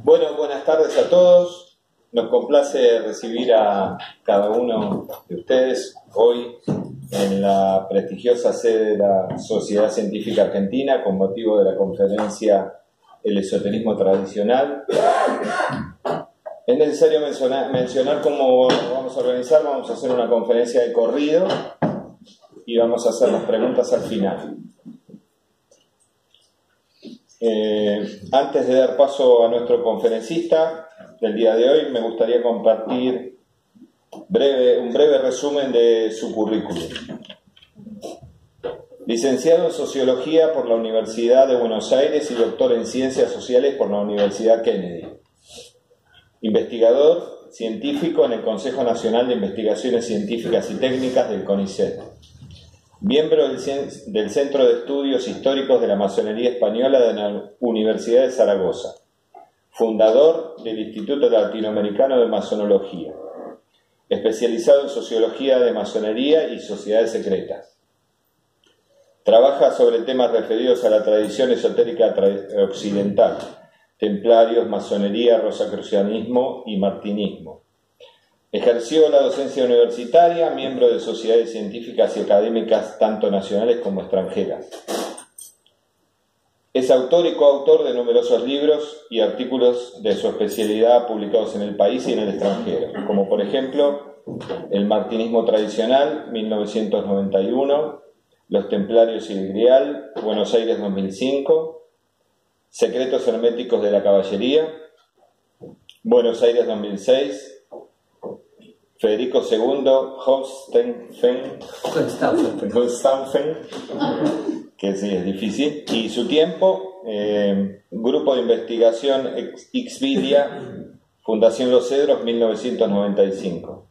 Bueno, buenas tardes a todos. Nos complace recibir a cada uno de ustedes hoy en la prestigiosa sede de la Sociedad Científica Argentina con motivo de la conferencia El Esoterismo Tradicional. Es necesario mencionar cómo vamos a organizar. Vamos a hacer una conferencia de corrido y vamos a hacer las preguntas al final. Antes de dar paso a nuestro conferencista del día de hoy, me gustaría compartir un breve resumen de su currículum. Licenciado en Sociología por la Universidad de Buenos Aires y doctor en Ciencias Sociales por la Universidad Kennedy. Investigador científico en el Consejo Nacional de Investigaciones Científicas y Técnicas del CONICET. Miembro del Centro de Estudios Históricos de la Masonería Española de la Universidad de Zaragoza. Fundador del Instituto Latinoamericano de Masonología. Especializado en Sociología de Masonería y Sociedades Secretas. Trabaja sobre temas referidos a la tradición esotérica occidental, templarios, masonería, rosacrucianismo y martinismo. Ejerció la docencia universitaria, miembro de sociedades científicas y académicas tanto nacionales como extranjeras. Es autor y coautor de numerosos libros y artículos de su especialidad publicados en el país y en el extranjero, como por ejemplo El martinismo tradicional, 1991, Los templarios y el Grial, Buenos Aires 2005, Secretos herméticos de la caballería, Buenos Aires 2006, Federico II Hohenstaufen, que sí es difícil, y su tiempo, Grupo de Investigación Xvidia, Fundación Los Cedros, 1995.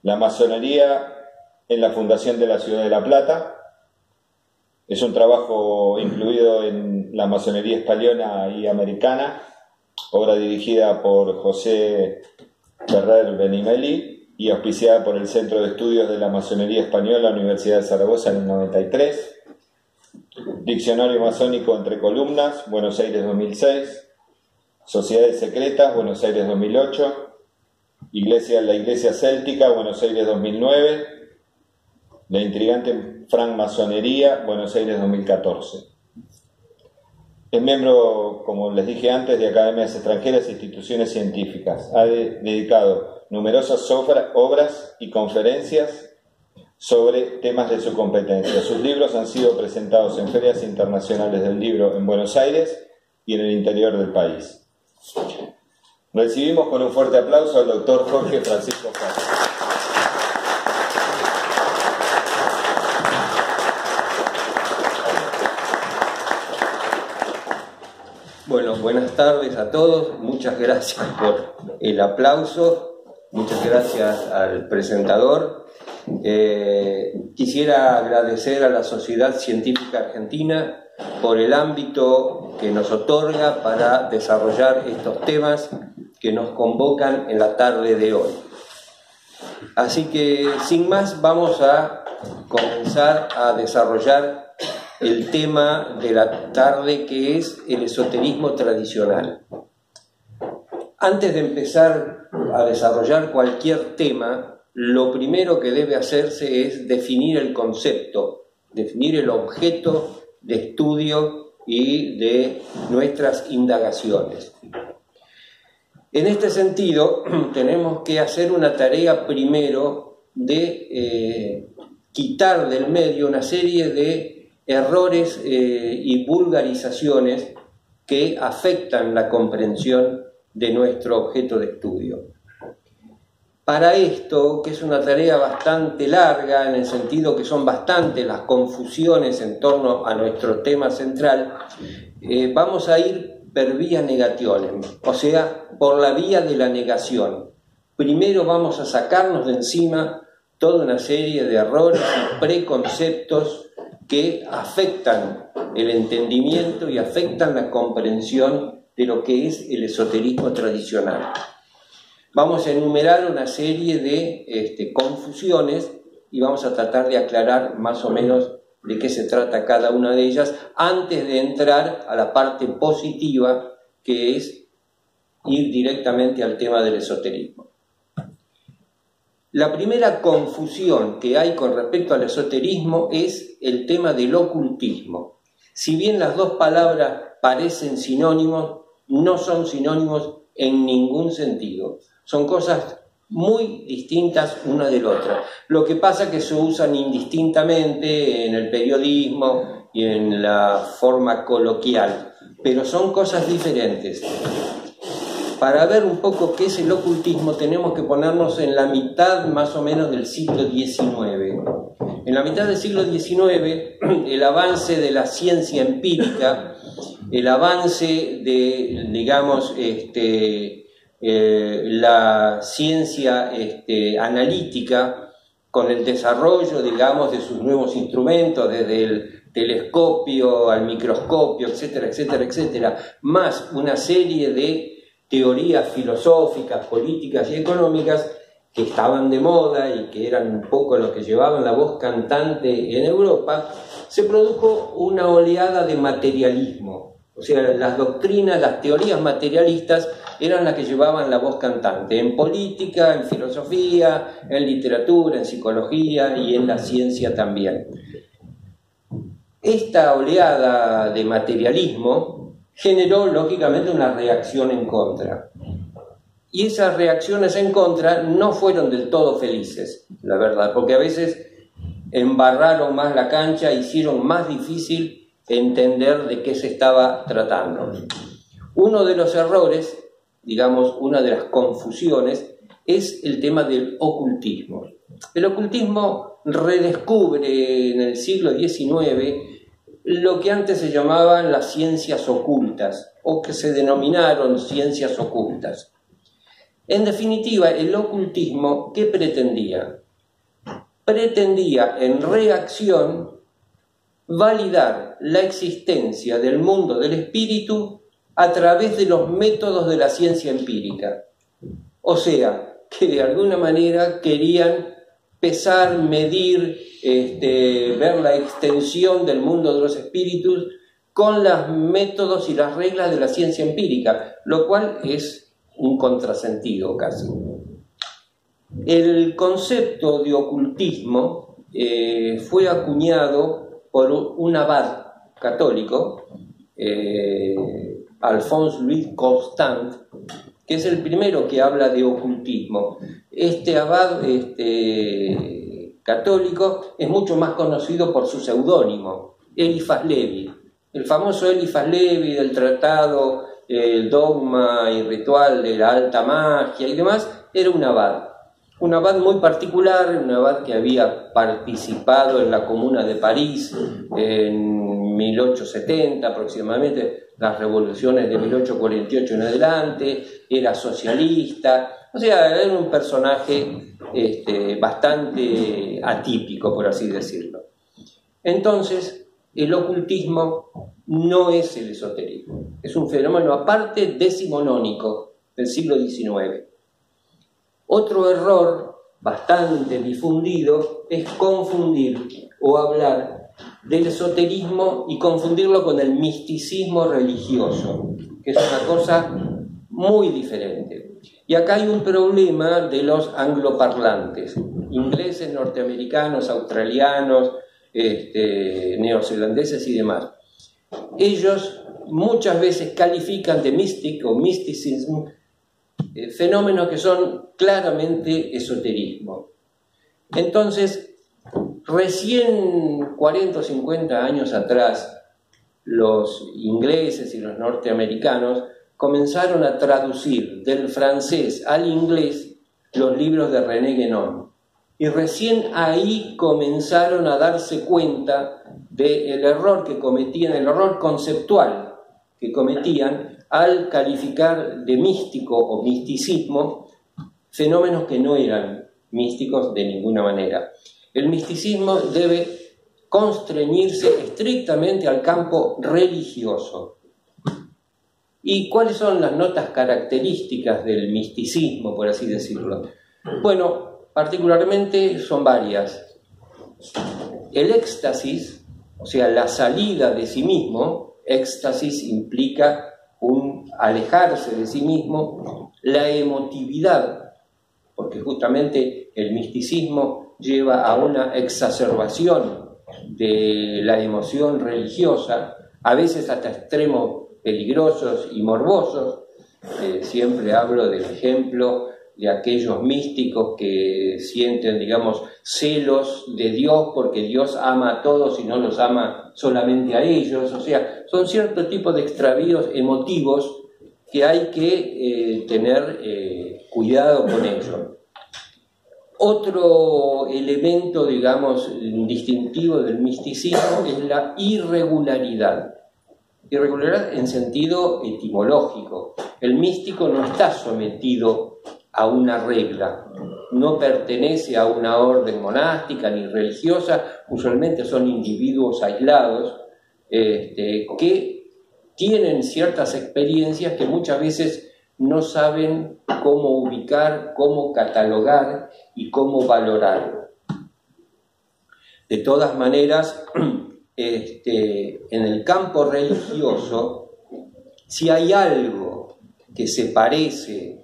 La masonería en la Fundación de la Ciudad de La Plata. Es un trabajo incluido en la masonería española y americana, obra dirigida por José Ferrer Benimeli y auspiciada por el Centro de Estudios de la Masonería Española, Universidad de Zaragoza, en el 93. Diccionario masónico entre columnas, Buenos Aires 2006. Sociedades secretas, Buenos Aires 2008. La Iglesia Céltica, Buenos Aires 2009. La intrigante francmasonería, Buenos Aires 2014. Es miembro, como les dije antes, de academias extranjeras e instituciones científicas. Ha dedicado numerosas obras y conferencias sobre temas de su competencia. Sus libros han sido presentados en ferias internacionales del libro en Buenos Aires y en el interior del país. Recibimos con un fuerte aplauso al doctor Jorge Francisco Facio. Bueno, buenas tardes a todos. Muchas gracias por el aplauso. Muchas gracias al presentador. Quisiera agradecer a la Sociedad Científica Argentina por el ámbito que nos otorga para desarrollar estos temas que nos convocan en la tarde de hoy. Así que, sin más, vamos a comenzar a desarrollar el tema de la tarde, que es el esoterismo tradicional. Antes de empezar a desarrollar cualquier tema, lo primero que debe hacerse es definir el concepto, definir el objeto de estudio y de nuestras indagaciones. En este sentido, tenemos que hacer una tarea primero de quitar del medio una serie de errores y vulgarizaciones que afectan la comprensión de nuestro objeto de estudio. Para esto, que es una tarea bastante larga, en el sentido que son bastantes las confusiones en torno a nuestro tema central, vamos a ir per via negationem, o sea, por la vía de la negación. Primero vamos a sacarnos de encima toda una serie de errores y preconceptos que afectan el entendimiento y afectan la comprensión de lo que es el esoterismo tradicional. Vamos a enumerar una serie de confusiones y vamos a tratar de aclarar más o menos de qué se trata cada una de ellas antes de entrar a la parte positiva, que es ir directamente al tema del esoterismo. La primera confusión que hay con respecto al esoterismo es el tema del ocultismo. Si bien las dos palabras parecen sinónimos, no son sinónimos en ningún sentido. Son cosas muy distintas una de la otra. Lo que pasa es que se usan indistintamente en el periodismo y en la forma coloquial, pero son cosas diferentes. Para ver un poco qué es el ocultismo tenemos que ponernos en la mitad más o menos del siglo XIX. En la mitad del siglo XIX, el avance de la ciencia empírica, el avance de, digamos, la ciencia analítica, con el desarrollo, digamos, de sus nuevos instrumentos, desde el telescopio al microscopio, etcétera, etcétera, etcétera, más una serie de teorías filosóficas, políticas y económicas que estaban de moda y que eran un poco los que llevaban la voz cantante en Europa, se produjo una oleada de materialismo. O sea, las doctrinas, las teorías materialistas eran las que llevaban la voz cantante en política, en filosofía, en literatura, en psicología y en la ciencia también. Esta oleada de materialismo generó lógicamente una reacción en contra. Y esas reacciones en contra no fueron del todo felices, la verdad, porque a veces embarraron más la cancha, hicieron más difícil entender de qué se estaba tratando. Uno de los errores, digamos, una de las confusiones, es el tema del ocultismo. El ocultismo redescubre en el siglo XIX lo que antes se llamaban las ciencias ocultas, o que se denominaron ciencias ocultas. En definitiva, el ocultismo, ¿qué pretendía? Pretendía, en reacción, validar la existencia del mundo del espíritu a través de los métodos de la ciencia empírica. O sea, que de alguna manera querían pesar, medir, ver la extensión del mundo de los espíritus con los métodos y las reglas de la ciencia empírica, lo cual es un contrasentido casi. El concepto de ocultismo fue acuñado por un abad católico, Alphonse Louis Constant, que es el primero que habla de ocultismo. Este abad católico es mucho más conocido por su seudónimo, Eliphas Levi. El famoso Eliphas Levi del tratado El dogma y ritual de la alta magia y demás, era un abad muy particular, un abad que había participado en la Comuna de París en 1870 aproximadamente, las revoluciones de 1848 en adelante, era socialista, o sea, era un personaje bastante atípico, por así decirlo. Entonces, el ocultismo no es el esoterismo, es un fenómeno aparte decimonónico del siglo XIX. Otro error bastante difundido es confundir o hablar del esoterismo y confundirlo con el misticismo religioso, que es una cosa muy diferente. Y acá hay un problema de los angloparlantes, ingleses, norteamericanos, australianos, neozelandeses y demás. Ellos muchas veces califican de mystic o mysticism fenómenos que son claramente esoterismo. Entonces, recién 40 o 50 años atrás, los ingleses y los norteamericanos comenzaron a traducir del francés al inglés los libros de René Guénon. Y recién ahí comenzaron a darse cuenta del error que cometían, el error conceptual que cometían al calificar de místico o misticismo fenómenos que no eran místicos de ninguna manera. El misticismo debe constreñirse estrictamente al campo religioso. ¿Y cuáles son las notas características del misticismo, por así decirlo? Bueno, particularmente son varias. El éxtasis o sea, la salida de sí mismo. Éxtasis implica un alejarse de sí mismo. La emotividad, porque justamente el misticismo lleva a una exacerbación de la emoción religiosa, a veces hasta extremos peligrosos y morbosos. Siempre hablo del ejemplo de aquellos místicos que sienten, digamos, celos de Dios porque Dios ama a todos y no los ama solamente a ellos. O sea, son cierto tipo de extravíos emotivos que hay que tener cuidado con ello. Otro elemento, digamos, distintivo del misticismo es la irregularidad. Irregularidad en sentido etimológico. El místico no está sometido a una regla, no pertenece a una orden monástica ni religiosa, usualmente son individuos aislados que tienen ciertas experiencias que muchas veces no saben cómo ubicar, cómo catalogar y cómo valorar. De todas maneras, en el campo religioso, si hay algo que se parece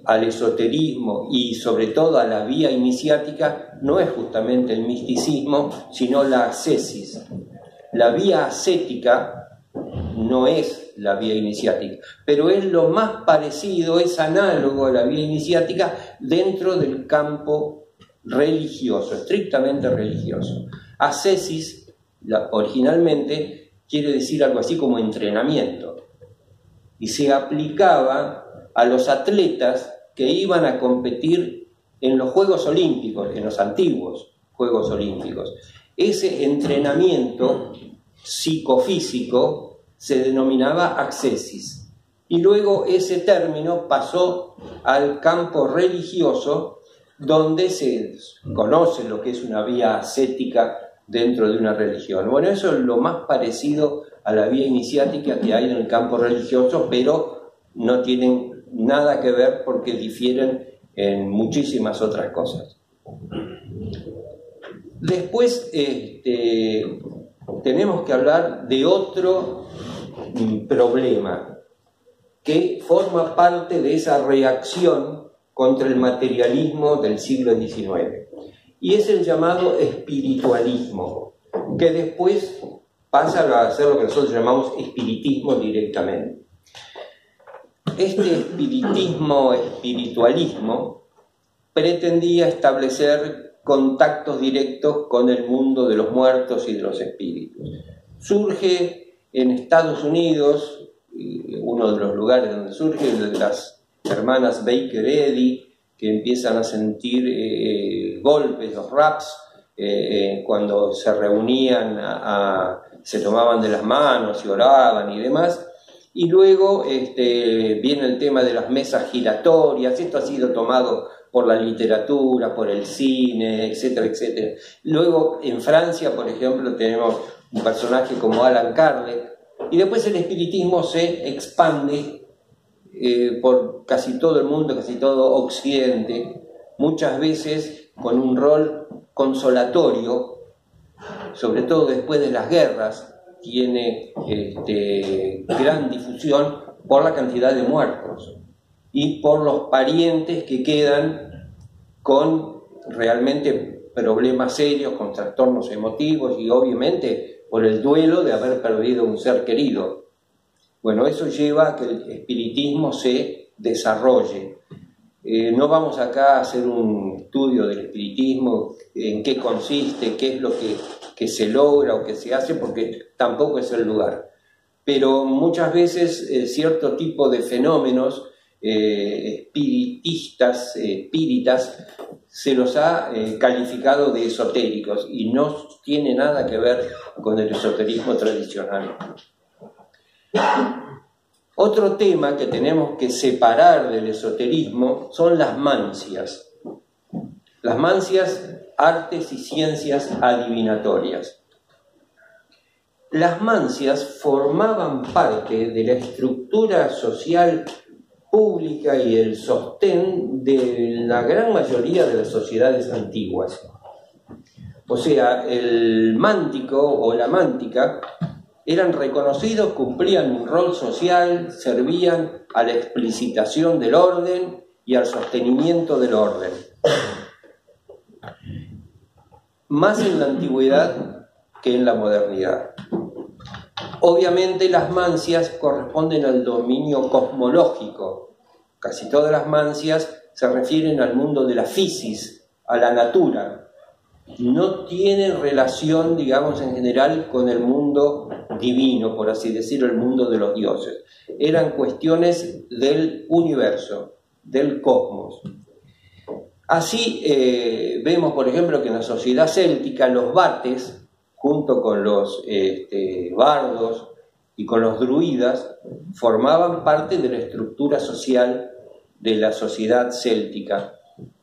al esoterismo y sobre todo a la vía iniciática, no es justamente el misticismo, sino la ascesis. La vía ascética no es la vía iniciática, pero es lo más parecido, es análogo a la vía iniciática dentro del campo religioso, estrictamente religioso. Ascesis, originalmente, quiere decir algo así como entrenamiento, y se aplicaba a los atletas que iban a competir en los Juegos Olímpicos, en los antiguos Juegos Olímpicos. Ese entrenamiento psicofísico se denominaba ascesis, y luego ese término pasó al campo religioso, donde se conoce lo que es una vía ascética dentro de una religión. Bueno, eso es lo más parecido a la vía iniciática que hay en el campo religioso, pero no tienen nada que ver porque difieren en muchísimas otras cosas. Después tenemos que hablar de otro problema que forma parte de esa reacción contra el materialismo del siglo XIX, y es el llamado espiritualismo, que después pasa a ser lo que nosotros llamamos espiritismo directamente. Este espiritualismo pretendía establecer contactos directos con el mundo de los muertos y de los espíritus. Surge en Estados Unidos, uno de los lugares donde surge, de las hermanas Baker Eddy, que empiezan a sentir golpes, los raps, cuando se reunían, se tomaban de las manos y oraban y demás. Y luego viene el tema de las mesas giratorias. Esto ha sido tomado por la literatura, por el cine, etcétera, etcétera. Luego en Francia, por ejemplo, tenemos un personaje como Alan Kardec, y después el espiritismo se expande por casi todo el mundo, casi todo Occidente, muchas veces con un rol consolatorio, sobre todo después de las guerras. Tiene gran difusión por la cantidad de muertos y por los parientes que quedan con realmente problemas serios, con trastornos emotivos y obviamente por el duelo de haber perdido un ser querido. Bueno, eso lleva a que el espiritismo se desarrolle. No vamos acá a hacer un estudio del espiritismo, en qué consiste, qué es lo que se logra o que se hace, porque tampoco es el lugar. Pero muchas veces cierto tipo de fenómenos espiritas, se los ha calificado de esotéricos y no tiene nada que ver con el esoterismo tradicional. Otro tema que tenemos que separar del esoterismo son las mancias. Las mancias, artes y ciencias adivinatorias. Las mancias formaban parte de la estructura social pública y el sostén de la gran mayoría de las sociedades antiguas. O sea, el mántico o la mántica eran reconocidos, cumplían un rol social, servían a la explicitación del orden y al sostenimiento del orden. Más en la antigüedad que en la modernidad. Obviamente las mancias corresponden al dominio cosmológico. Casi todas las mancias se refieren al mundo de la physis, a la natura. No tienen relación, digamos, en general con el mundo divino, por así decirlo, el mundo de los dioses. Eran cuestiones del universo, del cosmos. Así vemos, por ejemplo, que en la sociedad céltica los vates, junto con los bardos y con los druidas, formaban parte de la estructura social de la sociedad céltica.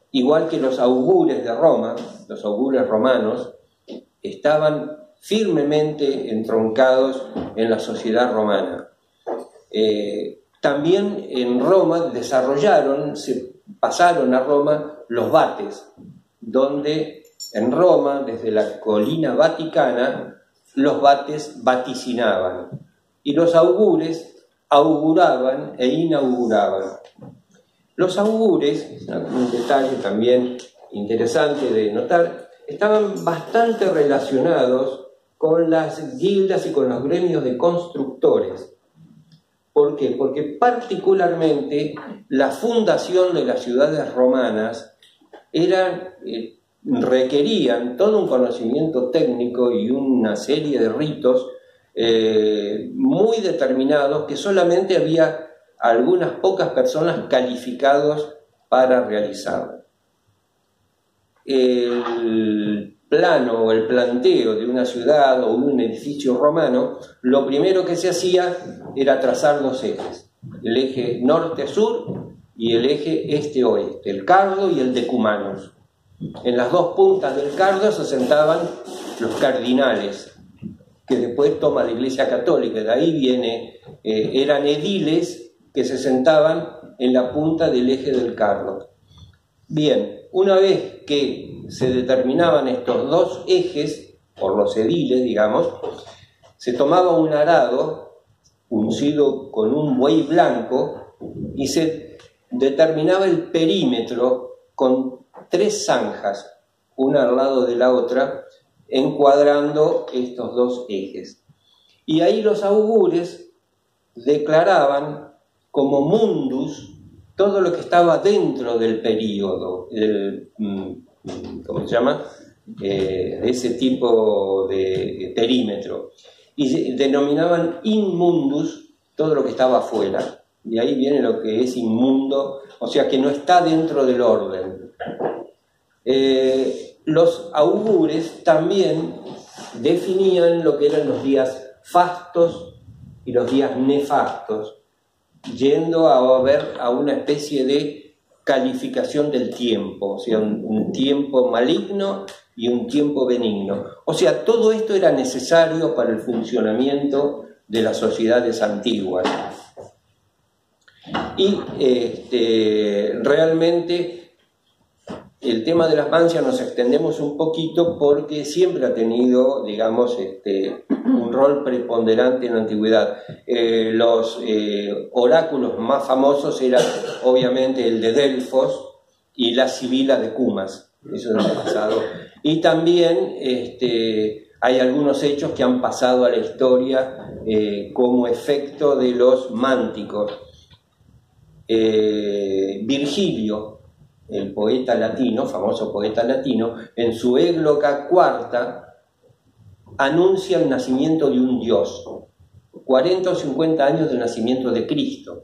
Igual que los augures de Roma, los augures romanos, estaban firmemente entroncados en la sociedad romana. También en Roma se pasaron a Roma los vates, donde en Roma, desde la colina vaticana, los vates vaticinaban y los augures auguraban e inauguraban. Los augures, un detalle también interesante de notar, estaban bastante relacionados con las guildas y con los gremios de constructores. ¿Por qué? Porque particularmente la fundación de las ciudades romanas requerían todo un conocimiento técnico y una serie de ritos muy determinados que solamente había algunas pocas personas calificados para realizarlo. El plano o el planteo de una ciudad o un edificio romano, lo primero que se hacía era trazar dos ejes, el eje norte-sur y el eje este-oeste, el cardo y el decumanos. En las dos puntas del cardo se sentaban los cardinales, que después toma la Iglesia Católica, de ahí viene, eran ediles que se sentaban en la punta del eje del cardo. Bien, una vez que se determinaban estos dos ejes, por los ediles, digamos, se tomaba un arado uncido con un buey blanco y se determinaba el perímetro con 3 zanjas, una al lado de la otra, encuadrando estos dos ejes. Y ahí los augures declaraban como mundus todo lo que estaba dentro del período, ¿cómo se llama? De ese tipo de perímetro. Y denominaban inmundus todo lo que estaba afuera. De ahí viene lo que es inmundo, o sea que no está dentro del orden. Los augures también definían lo que eran los días fastos y los días nefastos, yendo a ver a una especie de calificación del tiempo, o sea, un tiempo maligno y un tiempo benigno. O sea, todo esto era necesario para el funcionamiento de las sociedades antiguas. Y realmente el tema de las mancias nos extendemos un poquito porque siempre ha tenido, digamos, un rol preponderante en la antigüedad. Los oráculos más famosos eran obviamente el de Delfos y la Sibila de Cumas, eso es el pasado. Y también hay algunos hechos que han pasado a la historia como efecto de los mánticos. Virgilio, el poeta latino, famoso poeta latino, en su Égloga cuarta anuncia el nacimiento de un dios, 40 o 50 años del nacimiento de Cristo.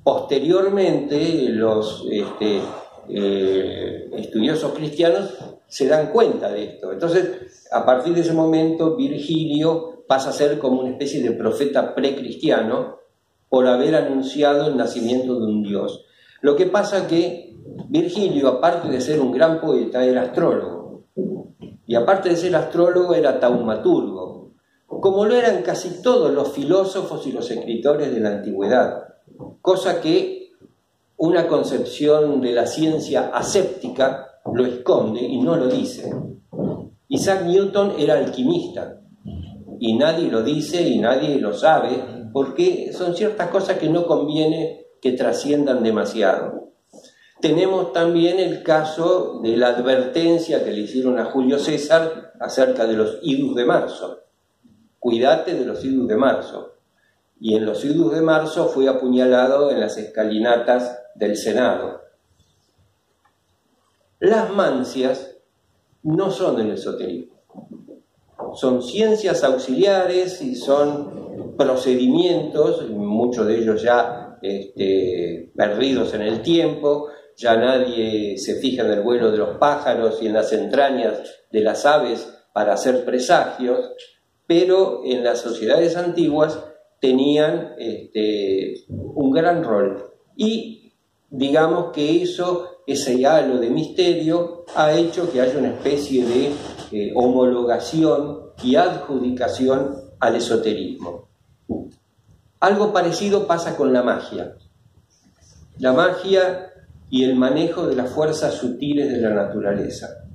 Posteriormente, los estudiosos cristianos se dan cuenta de esto. Entonces, a partir de ese momento, Virgilio pasa a ser como una especie de profeta precristiano por haber anunciado el nacimiento de un dios. Lo que pasa que Virgilio, aparte de ser un gran poeta, era astrólogo. Y aparte de ser astrólogo, era taumaturgo, como lo eran casi todos los filósofos y los escritores de la antigüedad, cosa que una concepción de la ciencia aséptica lo esconde y no lo dice. Isaac Newton era alquimista, y nadie lo dice y nadie lo sabe, porque son ciertas cosas que no conviene que trasciendan demasiado. Tenemos también el caso de la advertencia que le hicieron a Julio César acerca de los idus de marzo. Cuídate de los idus de marzo. Y en los idus de marzo fue apuñalado en las escalinatas del Senado. Las mancias no son el esoterismo. Son ciencias auxiliares y son procedimientos, muchos de ellos ya perdidos en el tiempo. Ya nadie se fija en el vuelo de los pájaros y en las entrañas de las aves para hacer presagios, pero en las sociedades antiguas tenían un gran rol. Y digamos que ese halo de misterio ha hecho que haya una especie de homologación y adjudicación al esoterismo. Algo parecido pasa con la magia. La magia y el manejo de las fuerzas sutiles de la naturaleza.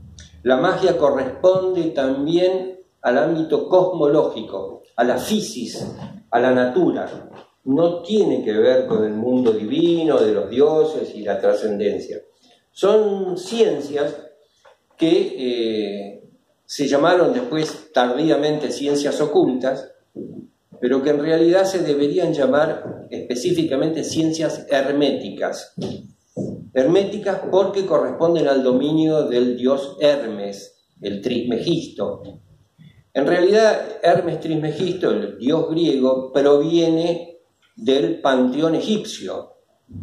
La magia corresponde también al ámbito cosmológico, a la physis, a la natura. No tiene que ver con el mundo divino, de los dioses y la trascendencia. Son ciencias que se llamaron después tardíamente ciencias ocultas, pero que en realidad se deberían llamar específicamente ciencias herméticas. Herméticas porque corresponden al dominio del dios Hermes, el Trismegisto. En realidad, Hermes Trismegisto, el dios griego, proviene del panteón egipcio.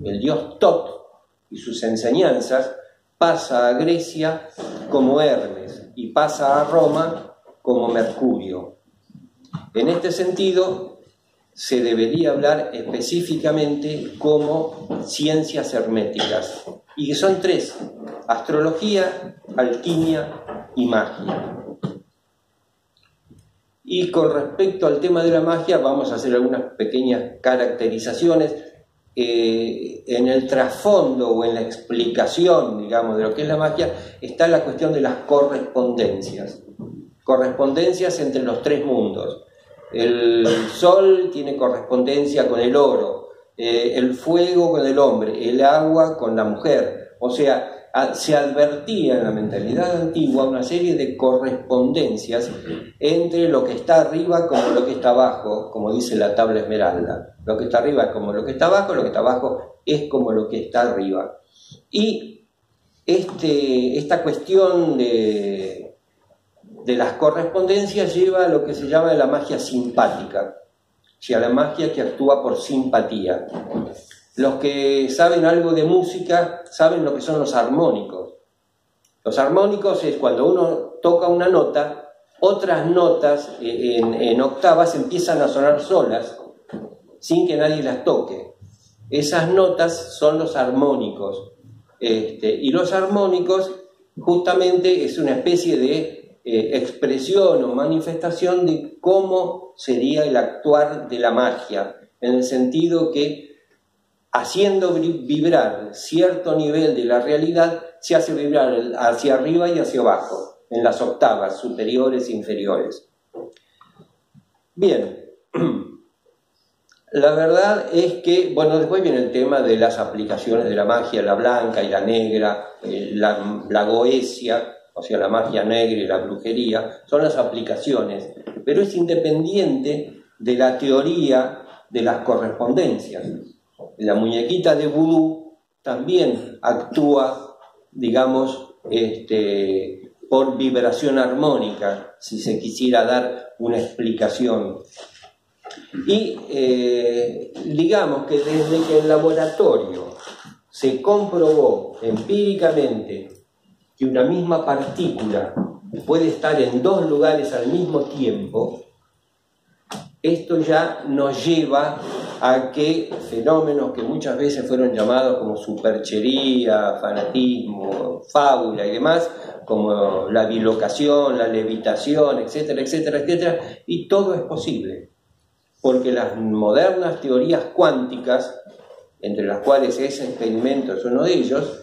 El dios Tot y sus enseñanzas pasa a Grecia como Hermes y pasa a Roma como Mercurio. En este sentido, se debería hablar específicamente como ciencias herméticas, y que son tres: astrología, alquimia y magia. Y con respecto al tema de la magia vamos a hacer algunas pequeñas caracterizaciones. En el trasfondo o en la explicación, digamos, de lo que es la magia está la cuestión de las correspondencias entre los tres mundos. El sol tiene correspondencia con el oro, el fuego con el hombre, el agua con la mujer. O sea, se advertía en la mentalidad antigua una serie de correspondencias entre lo que está arriba como lo que está abajo, como dice la tabla esmeralda. Lo que está arriba es como lo que está abajo, lo que está abajo es como lo que está arriba. Y esta cuestión de las correspondencias lleva a lo que se llama la magia simpática, o sea, la magia que actúa por simpatía. Los que saben algo de música saben lo que son los armónicos. Los armónicos es cuando uno toca una nota, otras notas en octavas empiezan a sonar solas, sin que nadie las toque. Esas notas son los armónicos. Y los armónicos justamente es una especie de expresión o manifestación de cómo sería el actuar de la magia, en el sentido que haciendo vibrar cierto nivel de la realidad se hace vibrar hacia arriba y hacia abajo, en las octavas superiores e inferiores. Bien, la verdad es que, bueno, después viene el tema de las aplicaciones de la magia, la blanca y la negra, la goesia, o sea, la magia negra y la brujería, son las aplicaciones, pero es independiente de la teoría de las correspondencias. La muñequita de vudú también actúa, digamos, por vibración armónica, si se quisiera dar una explicación. Y digamos que desde que el laboratorio se comprobó empíricamente que una misma partícula puede estar en dos lugares al mismo tiempo, esto ya nos lleva a que fenómenos que muchas veces fueron llamados como superchería, fanatismo, fábula y demás, como la bilocación, la levitación, etcétera, etcétera, etcétera, y todo es posible, porque las modernas teorías cuánticas, entre las cuales ese experimento es uno de ellos,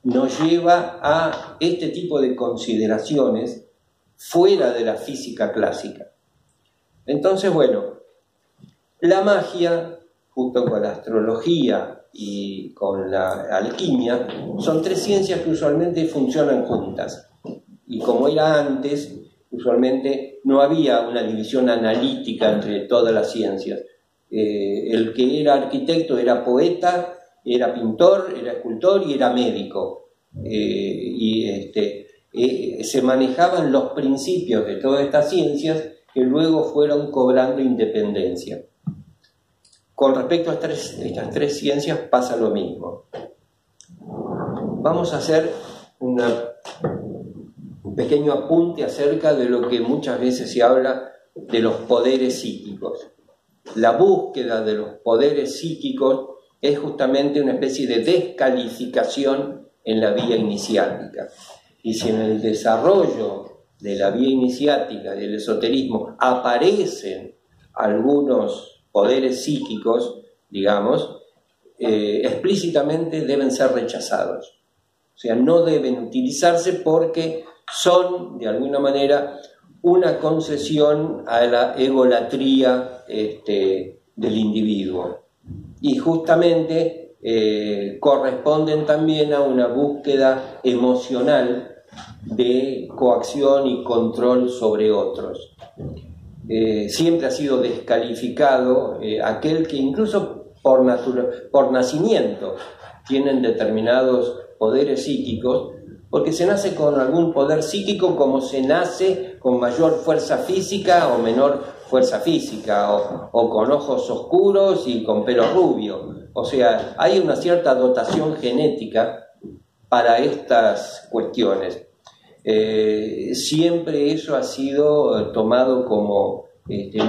nos lleva a este tipo de consideraciones fuera de la física clásica. Entonces, bueno, la magia, junto con la astrología y con la alquimia, son tres ciencias que usualmente funcionan juntas. Y como era antes, usualmente no había una división analítica entre todas las ciencias. El que era arquitecto era poeta, era pintor, era escultor y era médico. Se manejaban los principios de todas estas ciencias que luego fueron cobrando independencia. Con respecto a estas tres ciencias pasa lo mismo. Vamos a hacer un pequeño apunte acerca de lo que muchas veces se habla de los poderes psíquicos. La búsqueda de los poderes psíquicos es justamente una especie de descalificación en la vía iniciática. Y si en el desarrollo de la vía iniciática, del esoterismo, aparecen algunos poderes psíquicos, digamos, explícitamente deben ser rechazados. O sea, no deben utilizarse porque son, de alguna manera, una concesión a la egolatría del individuo. Y justamente corresponden también a una búsqueda emocional de coacción y control sobre otros. Siempre ha sido descalificado aquel que incluso por nacimiento tienen determinados poderes psíquicos, porque se nace con algún poder psíquico como se nace con mayor fuerza física o menor fuerza física, o con ojos oscuros y con pelo rubio. O sea, hay una cierta dotación genética para estas cuestiones. Siempre eso ha sido tomado como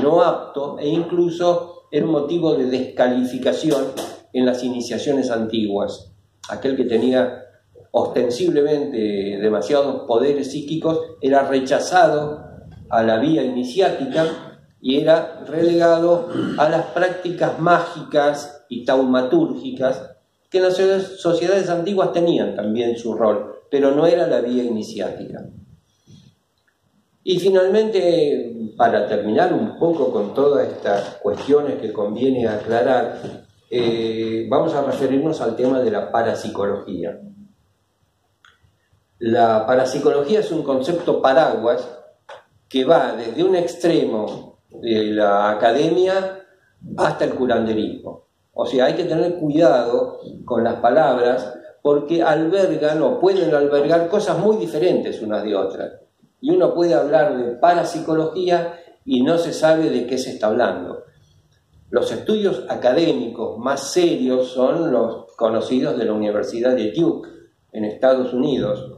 no apto, e incluso era un motivo de descalificación en las iniciaciones antiguas. Aquel que tenía ostensiblemente demasiados poderes psíquicos era rechazado a la vía iniciática y era relegado a las prácticas mágicas y taumatúrgicas que en las sociedades antiguas tenían también su rol, pero no era la vía iniciática. Y finalmente, para terminar un poco con todas estas cuestiones que conviene aclarar, vamos a referirnos al tema de la parapsicología. La parapsicología es un concepto paraguas que va desde un extremo de la academia hasta el curanderismo. O sea, hay que tener cuidado con las palabras porque albergan o pueden albergar cosas muy diferentes unas de otras. Y uno puede hablar de parapsicología y no se sabe de qué se está hablando. Los estudios académicos más serios son los conocidos de la Universidad de Duke en Estados Unidos.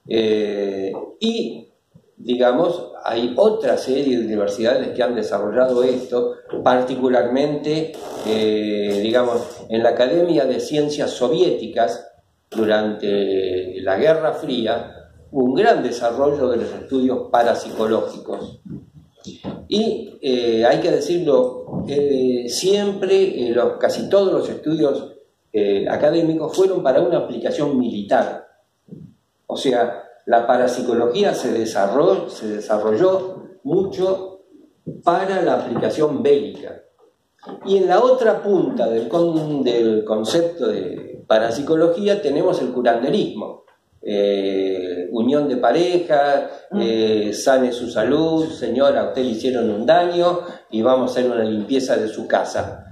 Y, digamos, hay otra serie de universidades que han desarrollado esto, particularmente, digamos, en la Academia de Ciencias Soviéticas, durante la Guerra Fría, un gran desarrollo de los estudios parapsicológicos. Y hay que decirlo, siempre casi todos los estudios académicos fueron para una aplicación militar. O sea, la parapsicología se desarrolló mucho para la aplicación bélica. Y en la otra punta del concepto de parapsicología tenemos el curanderismo. Unión de pareja, sane su salud, señora, a usted le hicieron un daño y vamos a hacer una limpieza de su casa.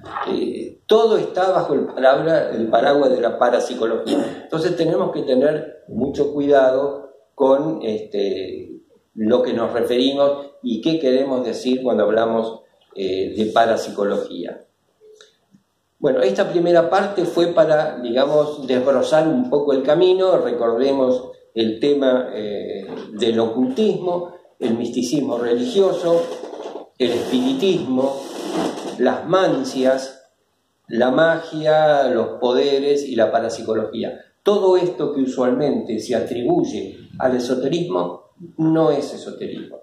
Todo está bajo el paraguas de la parapsicología. Entonces tenemos que tener mucho cuidado con lo que nos referimos y qué queremos decir cuando hablamos de parapsicología. Bueno, esta primera parte fue para, digamos, desbrozar un poco el camino. Recordemos el tema del ocultismo, el misticismo religioso, el espiritismo, las mancias, la magia, los poderes y la parapsicología. Todo esto que usualmente se atribuye al esoterismo no es esoterismo.